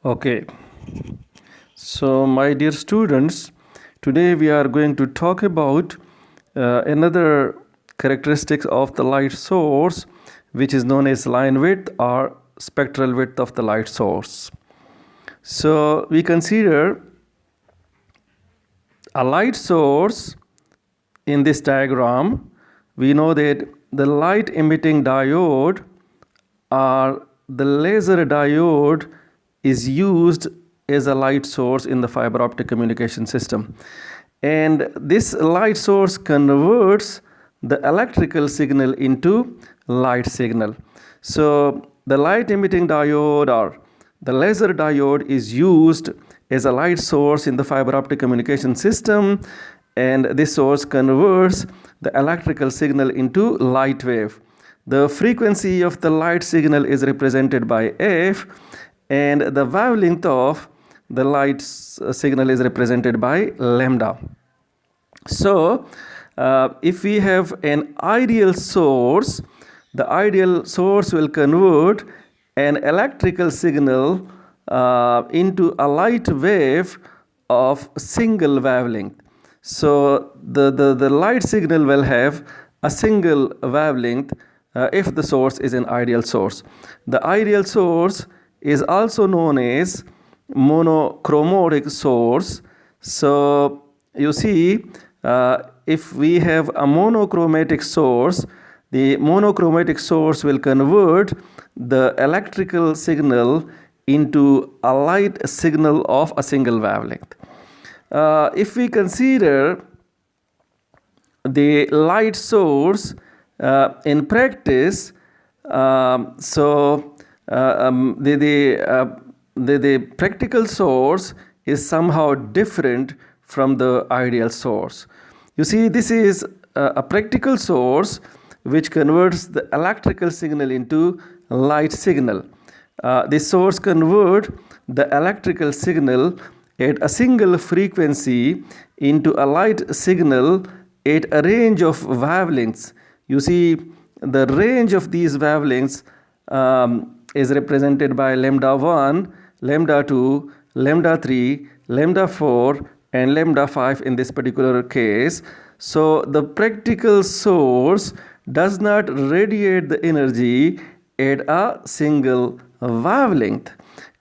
Okay, so my dear students, today we are going to talk about another characteristics of the light source, which is known as line width or spectral width of the light source. So we consider a light source in this diagram. We know that the light emitting diode or the laser diode is used as a light source in the fiber optic communication system. And this light source converts the electrical signal into light signal. So the light emitting diode or the laser diode is used as a light source in the fiber optic communication system, and this source converts the electrical signal into light wave. The frequency of the light signal is represented by F, and the wavelength of the light signal is represented by lambda. So if we have an ideal source, the ideal source will convert an electrical signal into a light wave of single wavelength. So the light signal will have a single wavelength if the source is an ideal source. The ideal source is also known as monochromatic source. So you see, if we have a monochromatic source, the monochromatic source will convert the electrical signal into a light signal of a single wavelength. If we consider the light source in practice, the practical source is somehow different from the ideal source. You see, this is a practical source which converts the electrical signal into light signal. This source converts the electrical signal at a single frequency into a light signal at a range of wavelengths. You see, the range of these wavelengths is represented by lambda 1, lambda 2, lambda 3, lambda 4, and lambda 5 in this particular case. So the practical source does not radiate the energy at a single wavelength.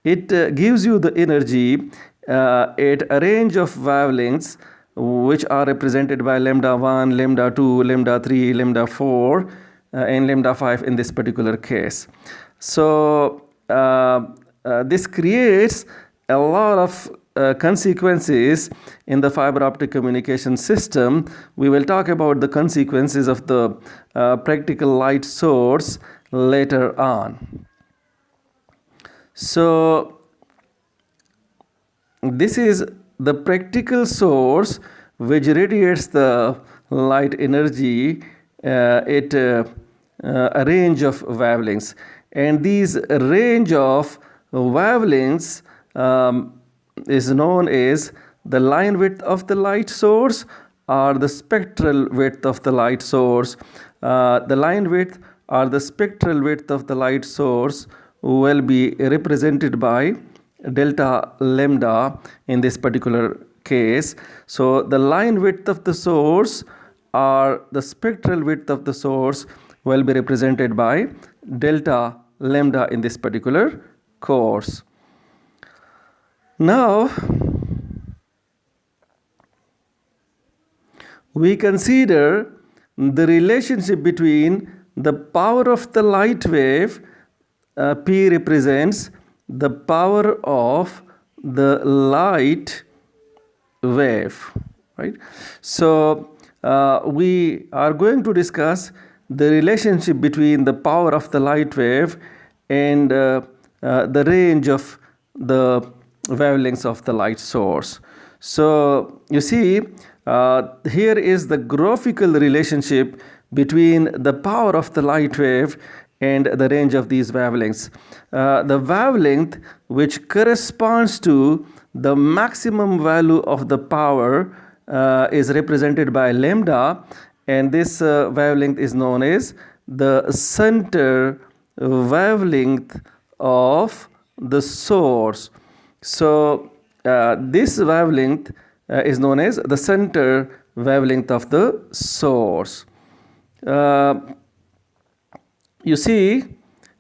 It gives you the energy at a range of wavelengths which are represented by lambda 1, lambda 2, lambda 3, lambda 4, and lambda 5 in this particular case. So this creates a lot of consequences in the fiber optic communication system. We will talk about the consequences of the practical light source later on. So this is the practical source which radiates the light energy at a range of wavelengths, and these range of wavelengths is known as the line width of the light source or the spectral width of the light source. The line width or the spectral width of the light source will be represented by delta lambda in this particular case. So the line width of the source or the spectral width of the source will be represented by delta lambda in this particular course. Now we consider the relationship between the power of the light wave. P represents the power of the light wave, right? So we are going to discuss the relationship between the power of the light wave and the range of the wavelengths of the light source. So you see, here is the graphical relationship between the power of the light wave and the range of these wavelengths. The wavelength which corresponds to the maximum value of the power is represented by lambda, and this wavelength is known as the center wavelength of the source. So this wavelength is known as the center wavelength of the source. You see,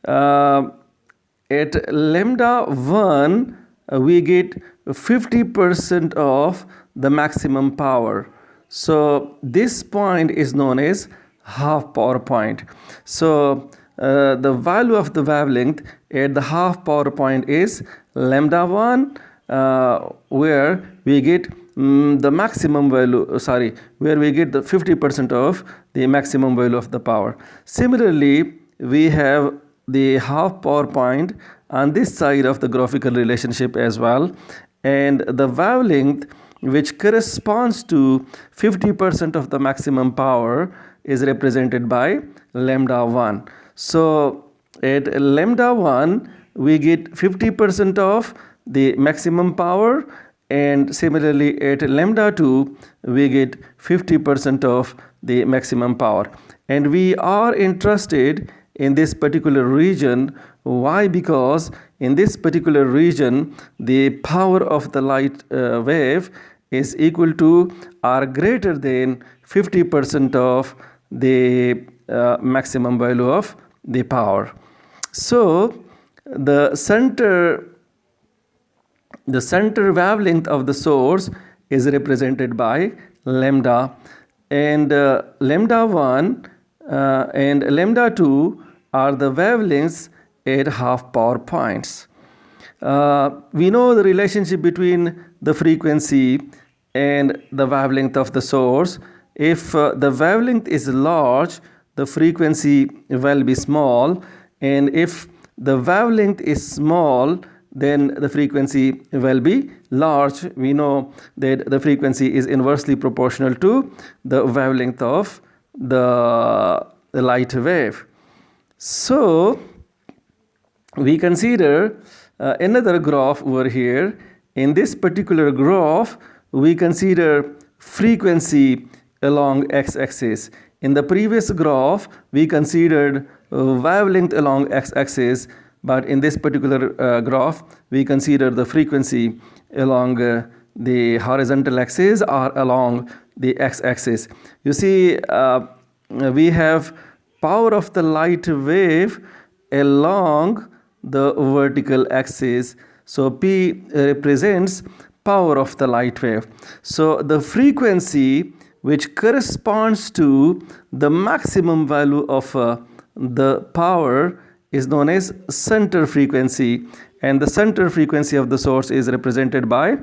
at lambda 1, we get 50% of the maximum power. So this point is known as half power point. So the value of the wavelength at the half power point is lambda 1, where we get the maximum value, where we get the 50% of the maximum value of the power. Similarly, we have the half power point on this side of the graphical relationship as well, and the wavelength which corresponds to 50% of the maximum power is represented by lambda 1. So at lambda 1 we get 50% of the maximum power, and similarly at lambda 2 we get 50% of the maximum power. And we are interested in this particular region. Why? Because in this particular region the power of the light wave is equal to or greater than 50% of the maximum value of the power. So the center wavelength of the source is represented by lambda, and lambda 1 and lambda 2 are the wavelengths at half power points. We know the relationship between the frequency and the wavelength of the source. If the wavelength is large, the frequency will be small, and if the wavelength is small, then the frequency will be large. We know that the frequency is inversely proportional to the wavelength of the light wave. So we consider another graph over here. In this particular graph, we consider frequency along x-axis. In the previous graph, we considered wavelength along x-axis, but in this particular graph, we consider the frequency along the horizontal axis or along the x-axis. You see, we have power of the light wave along the vertical axis. So P represents power of the light wave. So the frequency which corresponds to the maximum value of the power is known as center frequency, and the center frequency of the source is represented by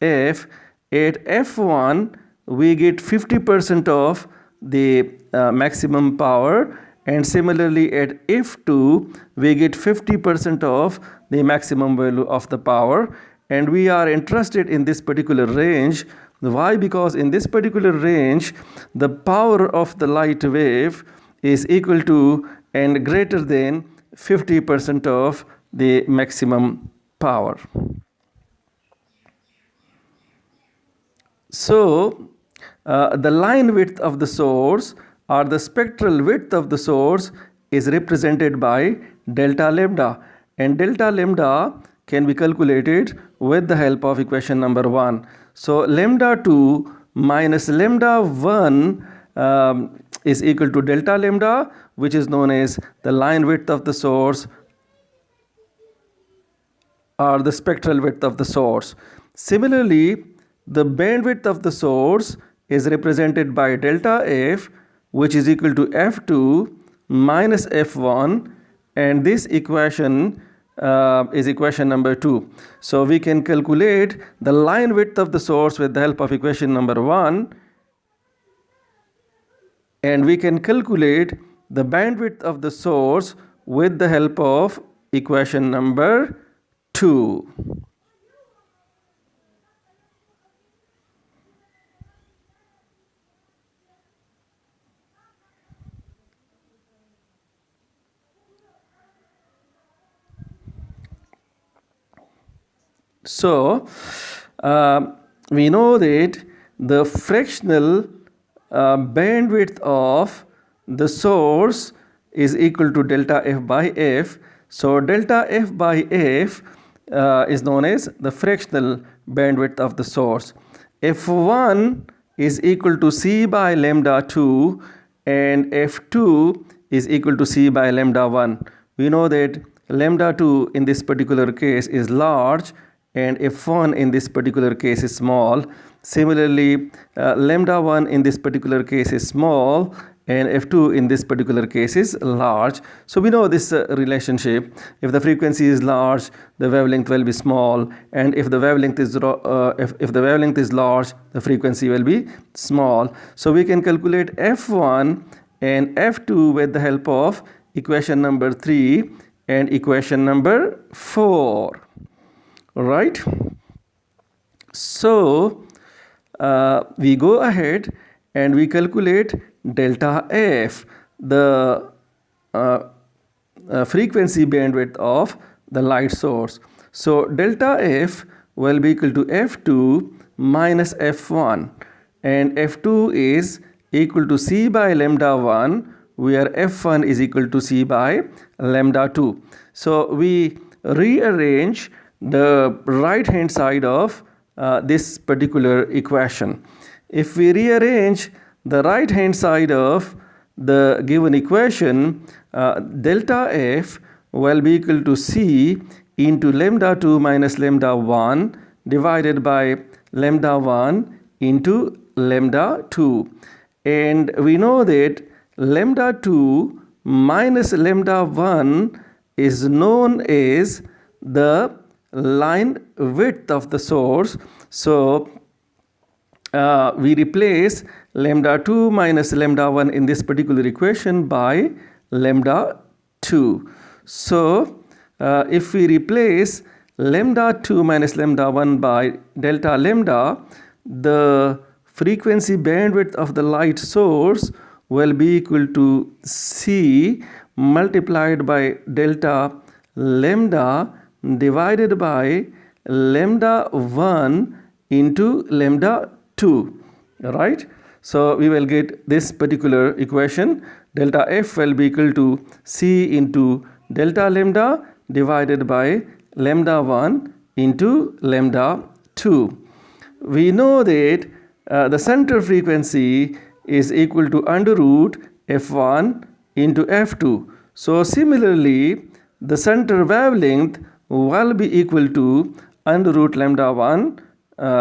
F. At F1 we get 50% of the maximum power, and similarly at F2 we get 50% of the maximum value of the power. And we are interested in this particular range. Why? Because in this particular range the power of the light wave is equal to and greater than 50% of the maximum power. So the line width of the source or the spectral width of the source is represented by delta lambda, and delta lambda can be calculated with the help of equation number 1. So lambda 2 minus lambda 1 is equal to delta lambda, which is known as the line width of the source or the spectral width of the source. Similarly, the bandwidth of the source is represented by delta F, which is equal to F2 minus F1, and this equation is equation number 2. So we can calculate the line width of the source with the help of equation number 1, and we can calculate the bandwidth of the source with the help of equation number 2. So we know that the fractional bandwidth of the source is equal to delta F by F. So delta F by F is known as the fractional bandwidth of the source. F1 is equal to C by lambda 2 and F2 is equal to C by lambda 1. We know that lambda 2 in this particular case is large and F1 in this particular case is small. Similarly, lambda 1 in this particular case is small and F2 in this particular case is large. So we know this relationship. If the frequency is large, the wavelength will be small, and if the wavelength is if the wavelength is large, the frequency will be small. So we can calculate F1 and F2 with the help of equation number 3 and equation number 4. Right? So we go ahead and we calculate delta F, the frequency bandwidth of the light source. So delta F will be equal to F2 minus F1, and F2 is equal to C by lambda 1, where F1 is equal to C by lambda 2. So we rearrange the right hand side of this particular equation. If we rearrange the right hand side of the given equation, delta F will be equal to C into lambda 2 minus lambda 1 divided by lambda 1 into lambda 2. And we know that lambda 2 minus lambda 1 is known as the line width of the source. So we replace lambda 2 minus lambda 1 in this particular equation by lambda 2. So if we replace lambda 2 minus lambda 1 by delta lambda, the frequency bandwidth of the light source will be equal to C multiplied by delta lambda divided by lambda 1 into lambda 2, right? So we will get this particular equation. Delta F will be equal to C into delta lambda divided by lambda 1 into lambda 2. We know that the center frequency is equal to under root F1 into F2. So similarly, the center wavelength will be equal to under root lambda 1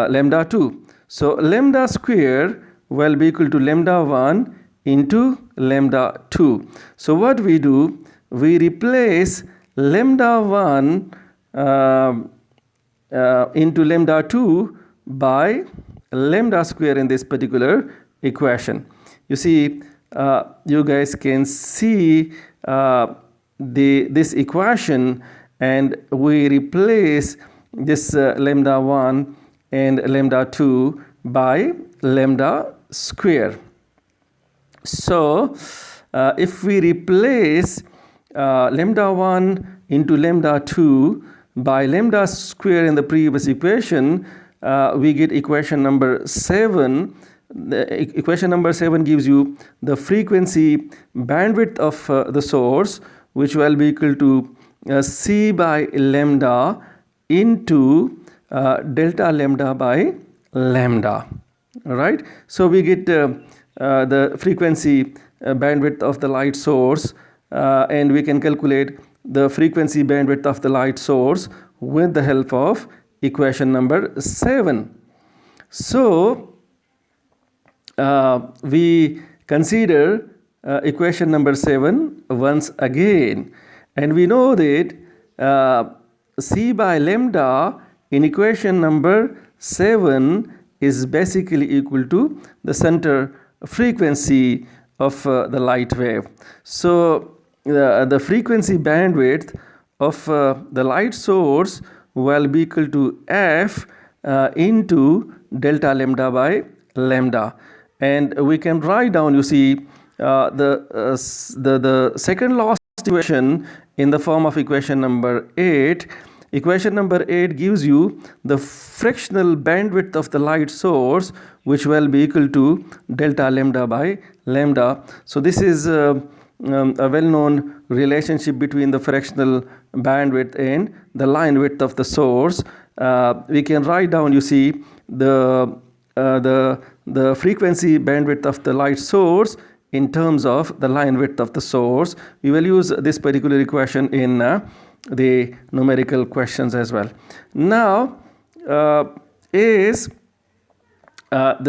lambda 2. So lambda square will be equal to lambda 1 into lambda 2. So what we do, we replace lambda 1 into lambda 2 by lambda square in this particular equation. You see, you guys can see this equation, and we replace this lambda 1 and lambda 2 by lambda square. So if we replace lambda 1 into lambda 2 by lambda square in the previous equation, we get equation number 7. The equation number 7 gives you the frequency bandwidth of the source, which will be equal to C by lambda into delta lambda by lambda, right? So we get the frequency bandwidth of the light source, and we can calculate the frequency bandwidth of the light source with the help of equation number 7. So we consider equation number 7 once again, and we know that C by lambda in equation number 7 is basically equal to the center frequency of the light wave. So the frequency bandwidth of the light source will be equal to F into delta lambda by lambda, and we can write down, you see, the second last equation in the form of equation number 8. Equation number 8 gives you the fractional bandwidth of the light source, which will be equal to delta lambda by lambda. So this is a well-known relationship between the fractional bandwidth and the line width of the source. We can write down, you see, the frequency bandwidth of the light source in terms of the line width of the source. We will use this particular equation in the numerical questions as well. Now, the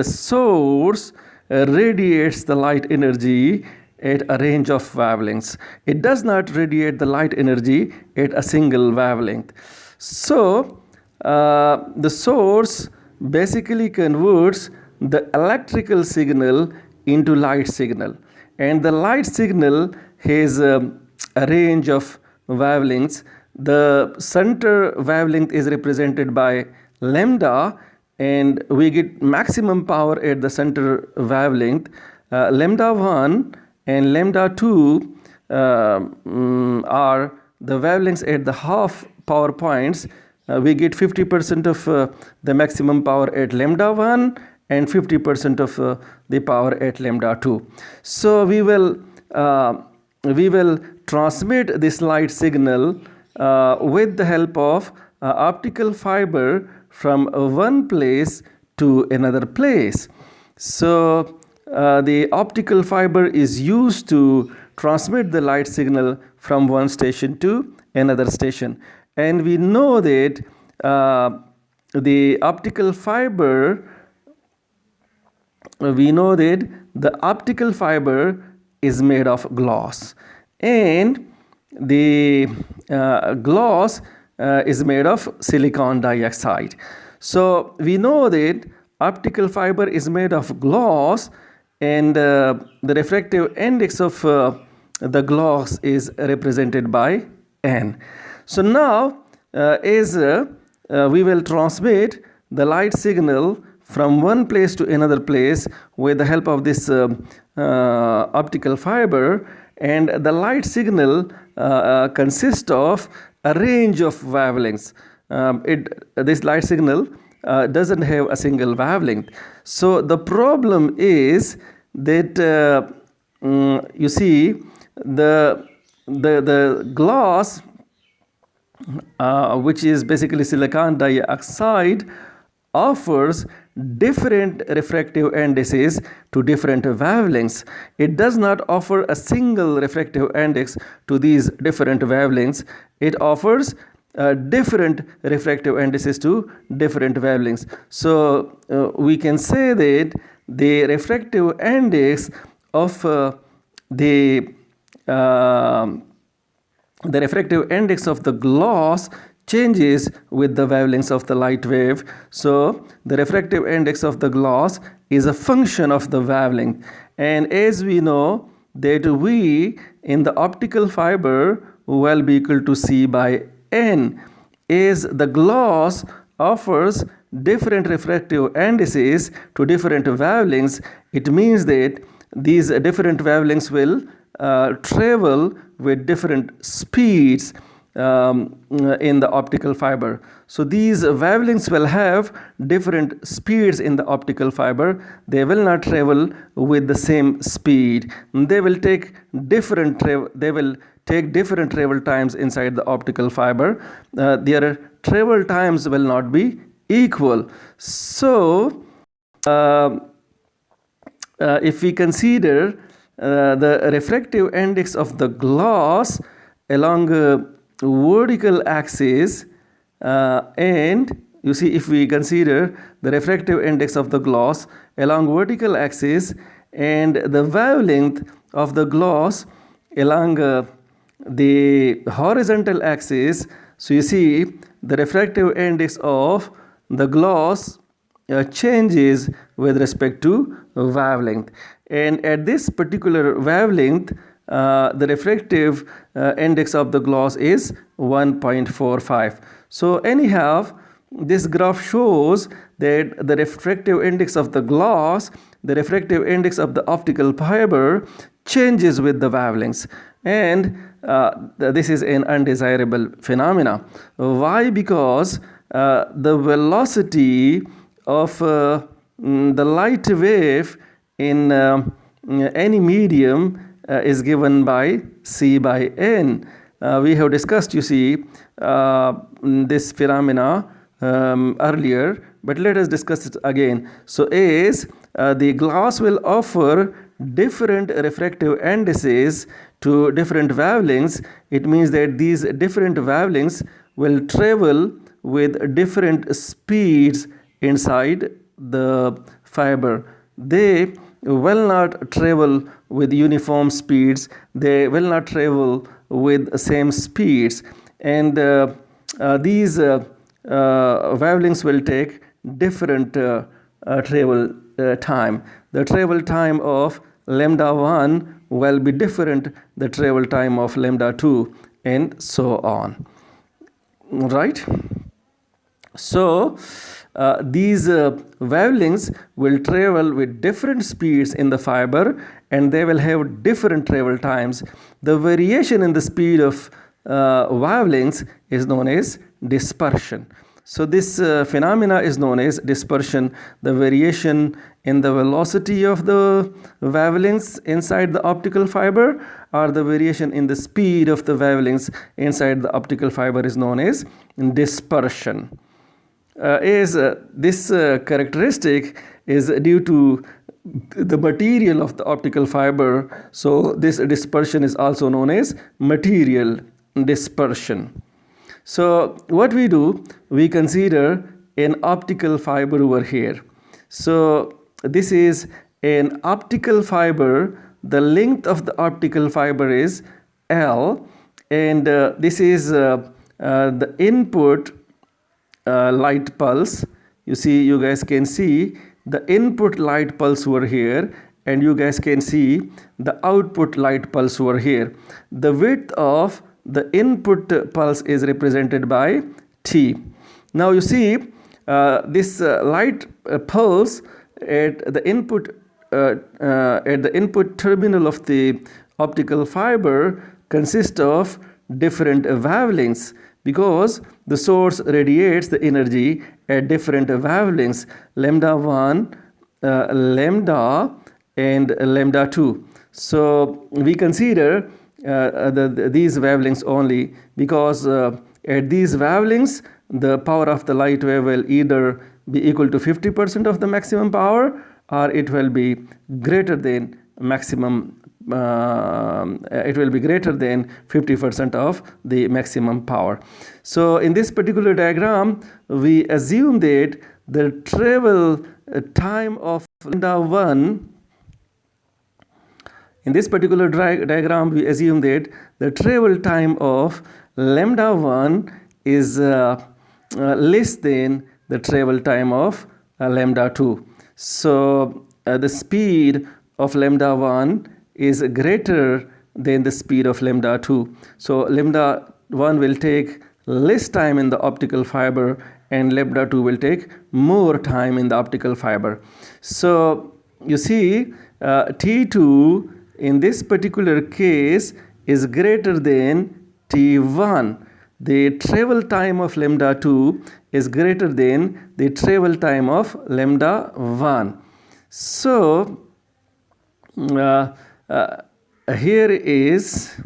source radiates the light energy at a range of wavelengths. It does not radiate the light energy at a single wavelength. So, the source basically converts the electrical signal into light signal, and the light signal has a range of wavelengths. The center wavelength is represented by lambda, and we get maximum power at the center wavelength. Lambda 1 and lambda 2 are the wavelengths at the half power points. We get 50% of the maximum power at lambda 1 and 50% of the power at lambda 2. So we will transmit this light signal with the help of optical fiber from one place to another place. So the optical fiber is used to transmit the light signal from one station to another station. And we know that the optical fiber is made of glass, and the glass is made of silicon dioxide. So we know that optical fiber is made of glass, and the refractive index of the glass is represented by N. So now as we will transmit the light signal from one place to another place with the help of this optical fiber, and the light signal consists of a range of wavelengths. This light signal doesn't have a single wavelength. So the problem is that you see the glass, which is basically silicon dioxide, offers different refractive indices to different wavelengths. It does not offer a single refractive index to these different wavelengths. It offers different refractive indices to different wavelengths. So we can say that the refractive index of the refractive index of the glass changes with the wavelengths of the light wave. So the refractive index of the glass is a function of the wavelength. And as we know that V in the optical fiber will be equal to C by N, as the glass offers different refractive indices to different wavelengths, it means that these different wavelengths will travel with different speeds in the optical fiber. So these wavelengths will have different speeds in the optical fiber. They will not travel with the same speed. They will take different travel times inside the optical fiber. Their travel times will not be equal. So if we consider the refractive index of the glass along vertical axis, and you see, if we consider the refractive index of the glass along vertical axis and the wavelength of the glass along the horizontal axis, so you see the refractive index of the glass changes with respect to wavelength. And at this particular wavelength, the refractive index of the glass is 1.45. So anyhow, this graph shows that the refractive index of the glass, the refractive index of the optical fiber changes with the wavelengths, and this is an undesirable phenomena. Why? Because the velocity of the light wave in any medium is given by C by N. We have discussed, you see, this phenomena earlier, but let us discuss it again. So as the glass will offer different refractive indices to different wavelengths, it means that these different wavelengths will travel with different speeds inside the fiber. They will not travel with uniform speeds, they will not travel with same speeds, and these wavelengths will take different travel time. The travel time of lambda 1 will be different the travel time of lambda 2, and so on, right? So these wavelengths will travel with different speeds in the fiber, and they will have different travel times. The variation in the speed of wavelengths is known as dispersion. So this phenomena is known as dispersion, the variation in the velocity of the wavelengths inside the optical fiber, or the variation in the speed of the wavelengths inside the optical fiber is known as dispersion. This characteristic is due to the material of the optical fiber, so this dispersion is also known as material dispersion. So what we do, we consider an optical fiber over here. So this is an optical fiber. The length of the optical fiber is L, and this is the input light pulse. You see, you guys can see the input light pulse over here, and you guys can see the output light pulse over here. The width of the input pulse is represented by T. Now you see this light pulse at the input terminal of the optical fiber consists of different wavelengths, because the source radiates the energy at different wavelengths, lambda 1, lambda, and lambda 2. So we consider these wavelengths only, because at these wavelengths the power of the light wave will either be equal to 50% of the maximum power, or it will be greater than maximum it will be greater than 50% of the maximum power. So in this particular diagram, we assume that the travel time of lambda 1, in this particular diagram, we assume that the travel time of lambda 1 is less than the travel time of lambda 2. So the speed of lambda 1 is greater than the speed of lambda 2. So lambda 1 will take less time in the optical fiber, and lambda 2 will take more time in the optical fiber. So you see T2 in this particular case is greater than T1. The travel time of lambda 2 is greater than the travel time of lambda 1. So here is,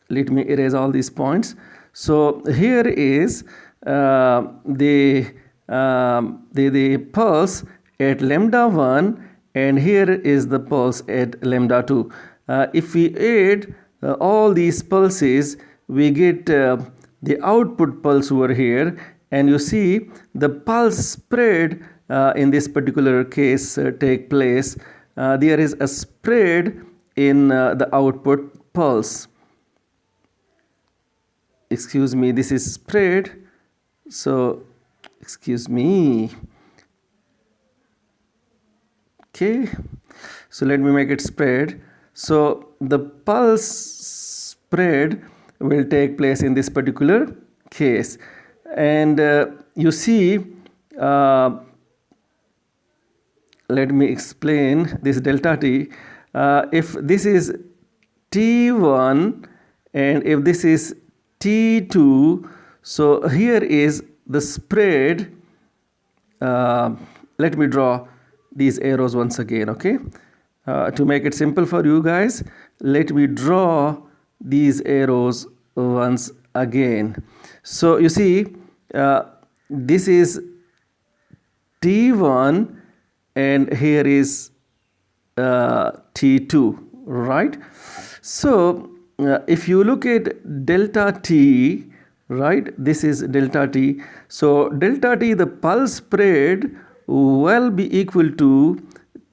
let me erase all these points. So here is the pulse at lambda 1, and here is the pulse at lambda 2. If we add all these pulses, we get the output pulse over here, and you see the pulse spread in this particular case take place. There is a spread in the output pulse. Excuse me, this is spread. So, excuse me. Okay, so let me make it spread. So the pulse spread will take place in this particular case, and you see, let me explain this delta t. If this is T1 and if this is T2, so here is the spread. Let me draw these arrows once again, okay? To make it simple for you guys, let me draw these arrows once again. So you see, this is T1 and here is T2, right? So if you look at delta T, right, this is delta T. So delta T, the pulse spread will be equal to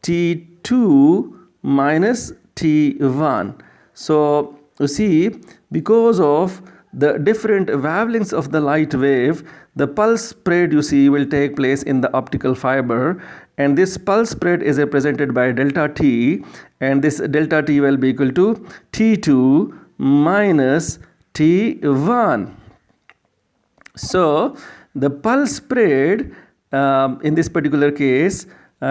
T2 minus T1. So you see, because of the different wavelengths of the light wave, the pulse spread, you see, will take place in the optical fiber, and this pulse spread is represented by delta T, and this delta T will be equal to T2 minus T1. So the pulse spread in this particular case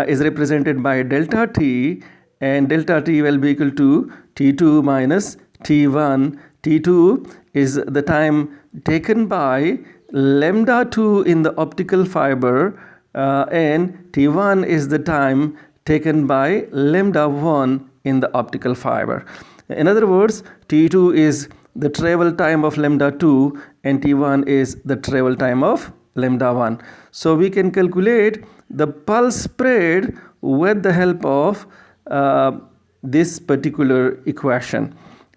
is represented by delta T, and delta T will be equal to T2 minus T1. T2 is the time taken by lambda 2 in the optical fiber, and T1 is the time taken by lambda 1 in the optical fiber. In other words, T2 is the travel time of lambda 2 and T1 is the travel time of lambda 1. So we can calculate the pulse spread with the help of this particular equation.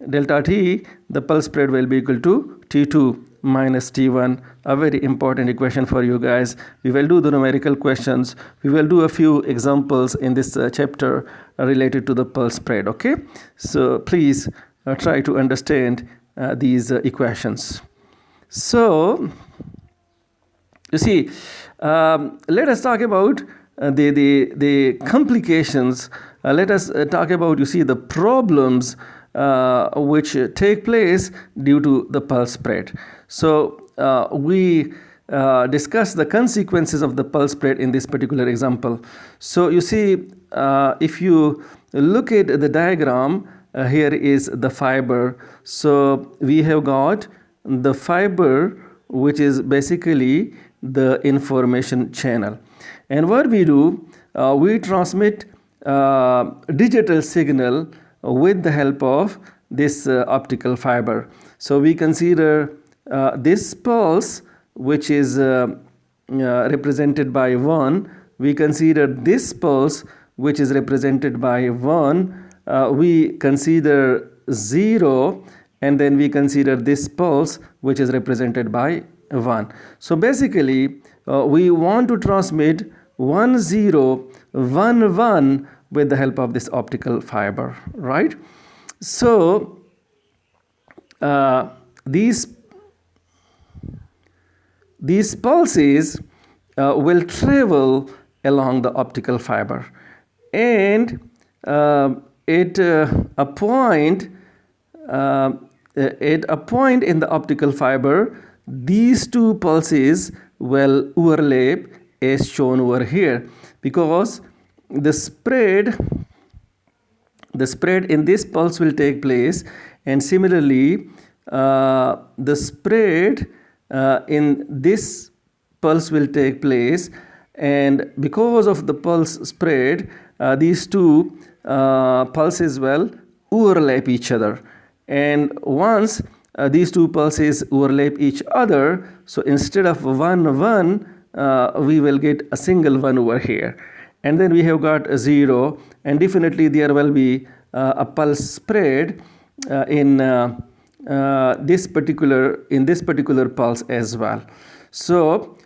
Delta T, the pulse spread will be equal to T2 minus T1, a very important equation for you guys. We will do the numerical questions. We will do a few examples in this chapter related to the pulse spread, okay? So please try to understand these equations. So, you see, let us talk about the complications. Let us talk about, you see, the problems which take place due to the pulse spread. So we discuss the consequences of the pulse spread in this particular example. So you see, if you look at the diagram, here is the fiber. So we have got the fiber, which is basically the information channel. And what we do, we transmit digital signal with the help of this optical fiber. So we consider this pulse, which is represented by 1. We consider this pulse, which is represented by 1. We consider 0, and then we consider this pulse, which is represented by 1. So basically, we want to transmit 1 0 1 1 with the help of this optical fiber, right? So these pulses will travel along the optical fiber, and at a point in the optical fiber, these two pulses will overlap as shown over here, because the spread in this pulse will take place, and similarly the spread in this pulse will take place, and because of the pulse spread, these two pulses will overlap each other, and once these two pulses overlap each other, so instead of 1 1 we will get a single 1 over here, and then we have got a 0, and definitely there will be a pulse spread in this particular pulse as well. So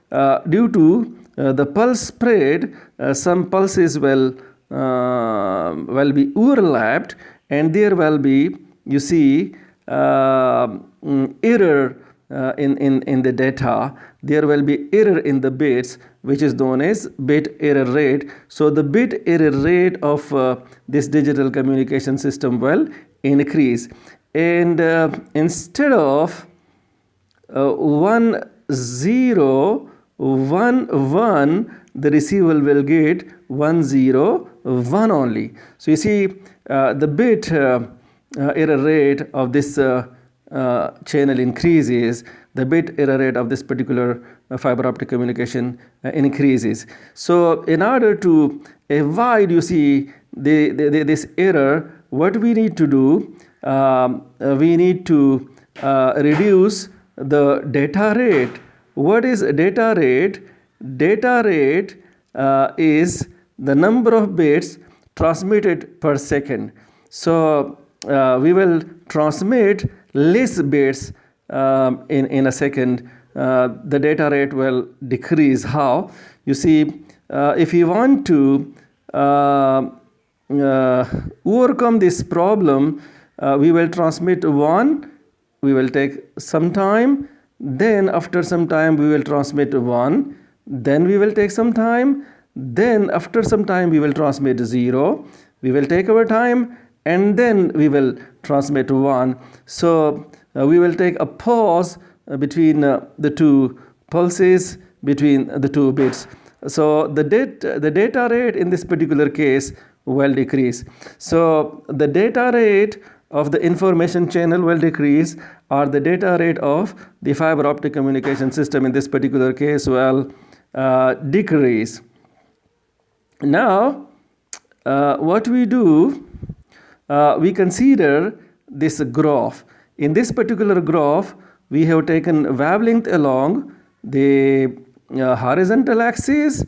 due to the pulse spread, some pulses will be overlapped, and there will be, you see, error in the data. There will be error in the bits, which is known as bit error rate. So the bit error rate of this digital communication system will increase, and instead of 1 0 1 1, the receiver will get 1 0 1 only. So you see, the bit error rate of this channel increases, the bit error rate of this particular fiber optic communication increases. So in order to avoid, you see, this error, what we need to do, we need to reduce the data rate. What is data rate? Data rate is the number of bits transmitted per second. So we will transmit less bits in a second. The data rate will decrease. How? You see, if you want to overcome this problem, we will transmit one, we will take some time, then after some time we will transmit one, then we will take some time, then after some time we will transmit 0, we will take our time, and then we will transmit 1. So we will take a pause between the two pulses, between the two bits. So the data rate in this particular case will decrease. So the data rate of the information channel will decrease, or the data rate of the fiber optic communication system in this particular case will decrease. Now, what we do, we consider this graph. In this particular graph, we have taken wavelength along the horizontal axis,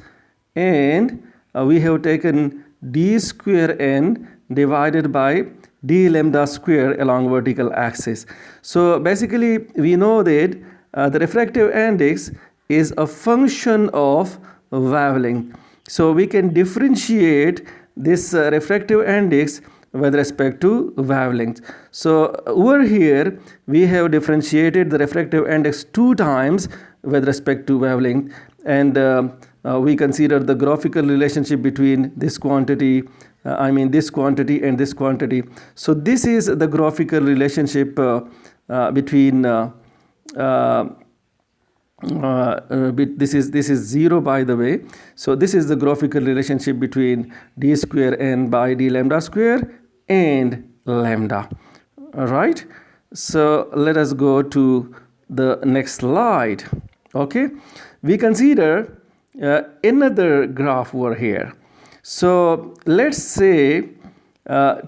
and we have taken d square n divided by d lambda square along vertical axis. So basically, we know that the refractive index is a function of wavelength. So we can differentiate this refractive index with respect to wavelength. So over here, we have differentiated the refractive index 2 times with respect to wavelength, and we consider the graphical relationship between this quantity, this quantity and this quantity. So this is the graphical relationship between this is 0, by the way. So this is the graphical relationship between d square n by d lambda square and lambda. All right. So let us go to the next slide. Okay. We consider another graph over here. So let's say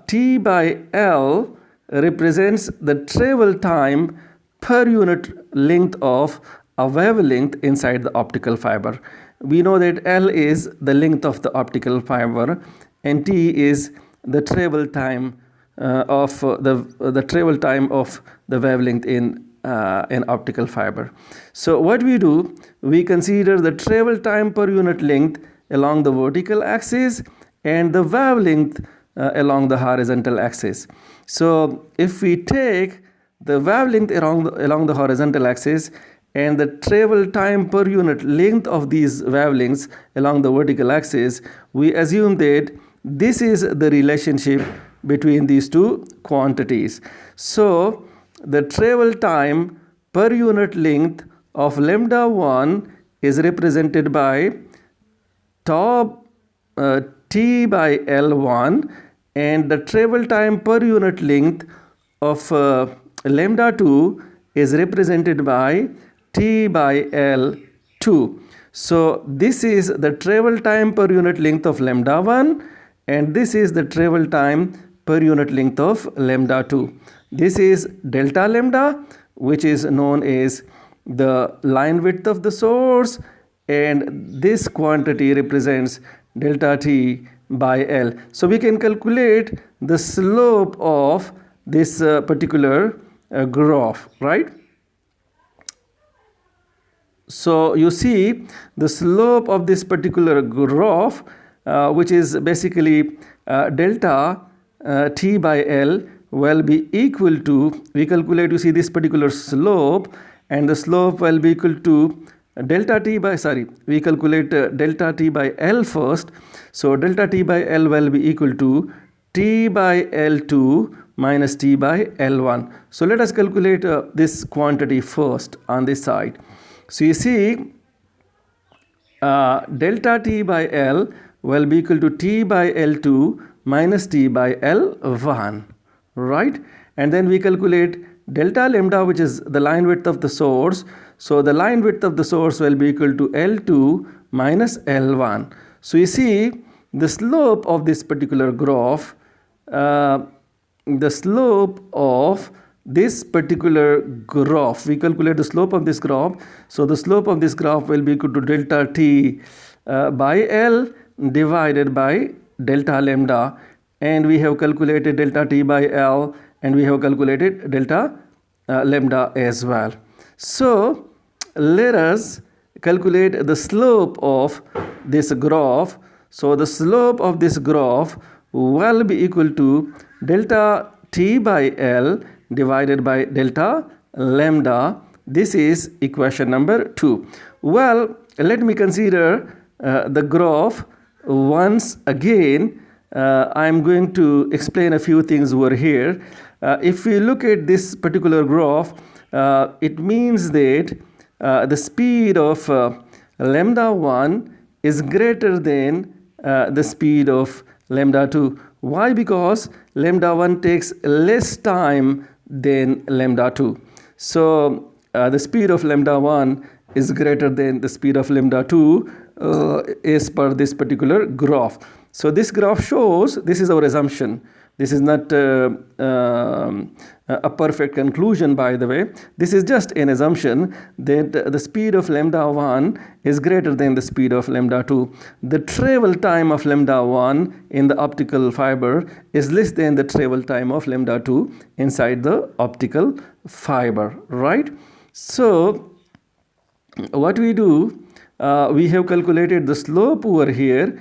T by L represents the travel time per unit length of a wavelength inside the optical fiber. We know that L is the length of the optical fiber, and T is the travel time of the travel time of the wavelength in an optical fiber. So what we do, we consider the travel time per unit length along the vertical axis and the wavelength along the horizontal axis. So if we take the wavelength along the horizontal axis and the travel time per unit length of these wavelengths along the vertical axis, we assume that this is the relationship between these two quantities. So the travel time per unit length of lambda 1 is represented by T by L1, and the travel time per unit length of lambda 2 is represented by T by L2. So this is the travel time per unit length of lambda 1, and this is the travel time per unit length of lambda 2. This is delta lambda, which is known as the line width of the source, and this quantity represents delta T by L. So we can calculate the slope of this particular graph, right? So you see the slope of this particular graph, which is basically delta T by L, will be equal to, we calculate, you see this particular slope, and the slope will be equal to delta T by, we calculate delta T by L first. So delta T by L will be equal to T by L2 minus T by L1. So let us calculate this quantity first on this side. So you see delta T by L will be equal to T by L2 minus T by L1, right? And then we calculate delta lambda, which is the line width of the source. So the line width of the source will be equal to L2 minus L1. So you see the slope of this particular graph, the slope of this particular graph, we calculate the slope of this graph. So the slope of this graph will be equal to delta t by L divided by delta lambda, and we have calculated delta t by L, and we have calculated delta lambda as well. So let us calculate the slope of this graph. So the slope of this graph will be equal to delta t by L divided by delta lambda. This is equation number 2. Well, let me consider the graph once again. I am going to explain a few things over here. If we look at this particular graph, it means that the speed of lambda 1 is greater than the speed of lambda 2. Why? Because lambda 1 takes less time than lambda 2. So the speed of lambda 1 is greater than the speed of lambda 2 as per this particular graph. So this graph shows, this is our assumption. This is not a perfect conclusion, by the way. This is just an assumption that the speed of lambda 1 is greater than the speed of lambda 2. The travel time of lambda 1 in the optical fiber is less than the travel time of lambda 2 inside the optical fiber, right? So what we do, we have calculated the slope over here.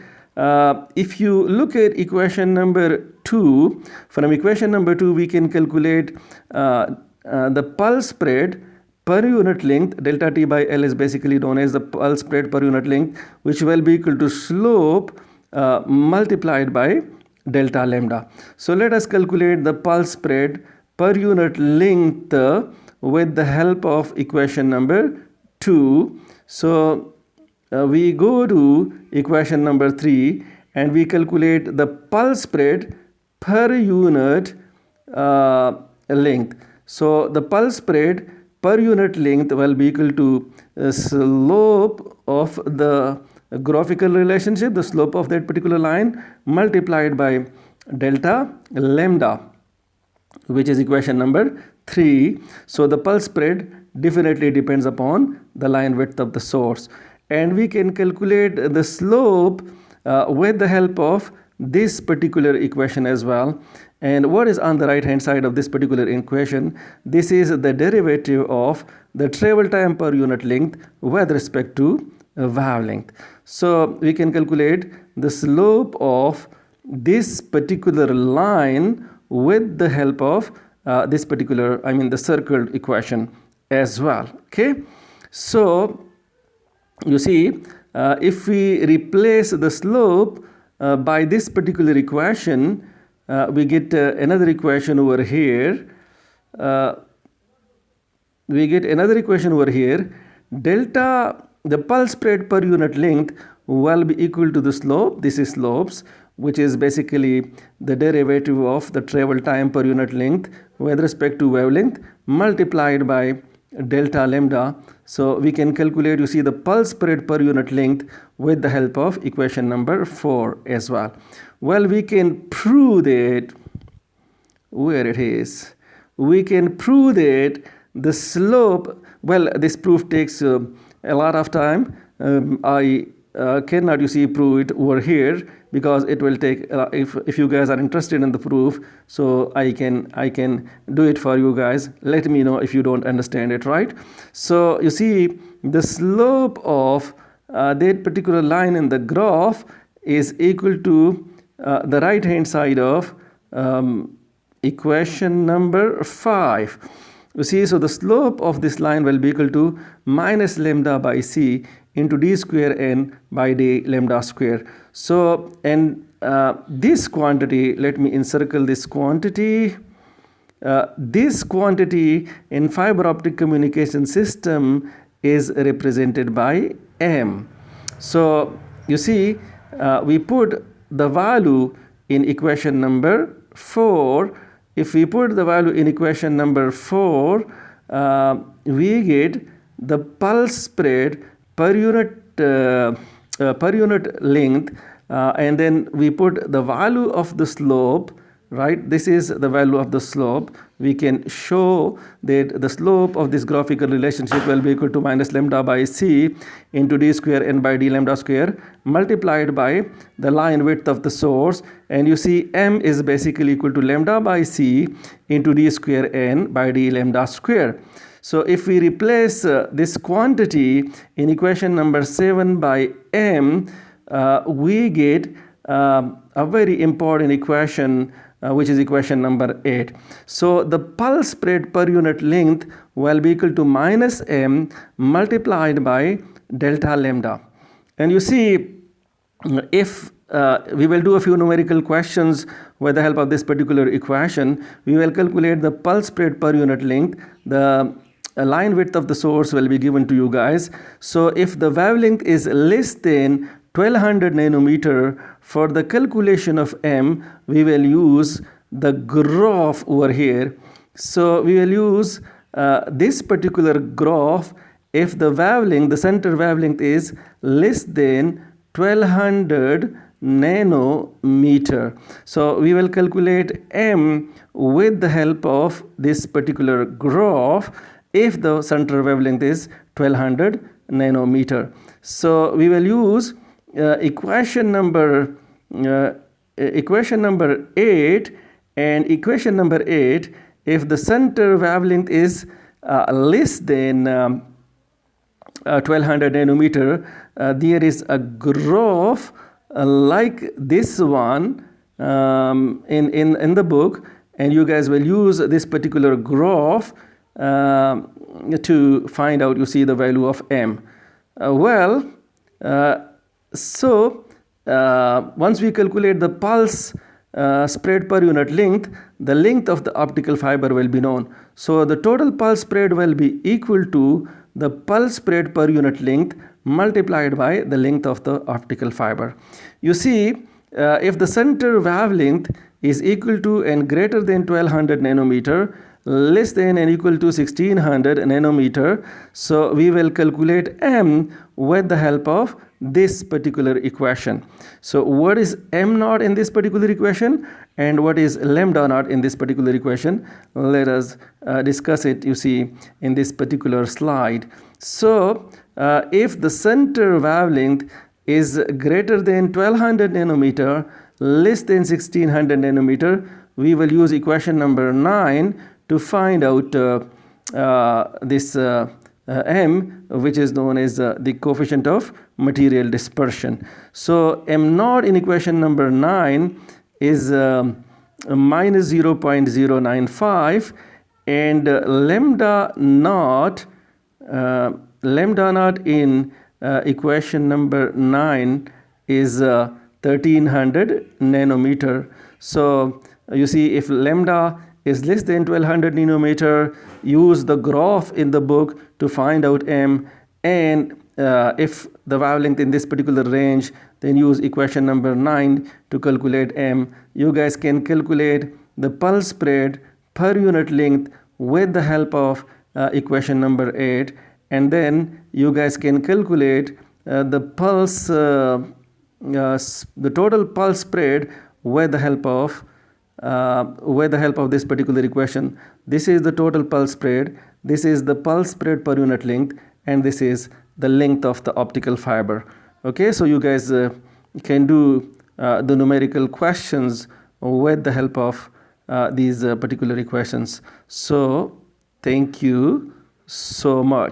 If you look at equation number 2, from equation number 2 we can calculate the pulse spread per unit length. Delta t by L is basically known as the pulse spread per unit length, which will be equal to slope multiplied by delta lambda. So let us calculate the pulse spread per unit length with the help of equation number 2. So we go to equation number 3 and we calculate the pulse spread per unit length. So the pulse spread per unit length will be equal to slope of the graphical relationship, the slope of that particular line, multiplied by delta lambda, which is equation number 3. So the pulse spread definitely depends upon the line width of the source. And we can calculate the slope with the help of this particular equation as well. And what is on the right hand side of this particular equation? This is the derivative of the travel time per unit length with respect to wavelength. So we can calculate the slope of this particular line with the help of this particular, the circled equation as well. Okay, so you see, if we replace the slope by this particular equation, we get another equation over here. Delta, the pulse spread per unit length will be equal to the slope. This is slopes, which is basically the derivative of the travel time per unit length with respect to wavelength multiplied by delta lambda. So we can calculate, you see, the pulse spread per unit length with the help of equation number 4 as well. Well, we can prove that, where it is, we can prove that the slope, well, this proof takes a lot of time. I cannot, you see, prove it over here because it will take, if you guys are interested in the proof, so I can do it for you guys. Let me know if you don't understand it, right? So you see, the slope of that particular line in the graph is equal to the right hand side of equation number 5. You see, so the slope of this line will be equal to minus lambda by c into d square n by d lambda square. So, and this quantity, let me encircle this quantity. This quantity in fiber optic communication system is represented by m. So you see, we put the value in equation number 4 if we put the value in equation number 4, we get the pulse spread per unit length, and then we put the value of the slope, right? This is the value of the slope. We can show that the slope of this graphical relationship will be equal to minus lambda by c into d square n by d lambda square multiplied by the line width of the source. And you see m is basically equal to lambda by c into d square n by d lambda square. So if we replace this quantity in equation number 7 by m, we get a very important equation, which is equation number 8. So the pulse spread per unit length will be equal to minus m multiplied by delta lambda. And you see, if we will do a few numerical questions with the help of this particular equation, we will calculate the pulse spread per unit length. The line width of the source will be given to you guys. So if the wavelength is less than 1200 nanometer, for the calculation of m, we will use the graph over here. So we will use this particular graph if the wavelength, the center wavelength is less than 1200 nanometer. So we will calculate m with the help of this particular graph if the center wavelength is 1200 nanometer. So we will use equation number 8, and equation number 8, if the center wavelength is less than 1200 nanometer, there is a graph like this one in the book, and you guys will use this particular graph to find out, you see, the value of m. Once we calculate the pulse spread per unit length, the length of the optical fiber will be known. So the total pulse spread will be equal to the pulse spread per unit length multiplied by the length of the optical fiber. You see, if the center wavelength is equal to and greater than 1200 nanometer, less than and equal to 1600 nanometer, so we will calculate m with the help of this particular equation. So what is m naught in this particular equation and what is lambda naught in this particular equation? Let us discuss it, you see, in this particular slide. So if the center wavelength is greater than 1200 nanometer, less than 1600 nanometer, we will use equation number 9 to find out this m, which is known as the coefficient of material dispersion. So m naught in equation number 9 is minus 0.095, and lambda naught in equation number 9 is 1300 nanometer. So you see, if lambda is less than 1200 nanometer, use the graph in the book to find out m, and if the wavelength in this particular range, then use equation number 9 to calculate m. You guys can calculate the pulse spread per unit length with the help of equation number 8, and then you guys can calculate the total pulse spread with the help of this particular equation. This is the total pulse spread, this is the pulse spread per unit length, and this is the length of the optical fiber. Okay, so you guys can do the numerical questions with the help of these particular equations. So thank you so much.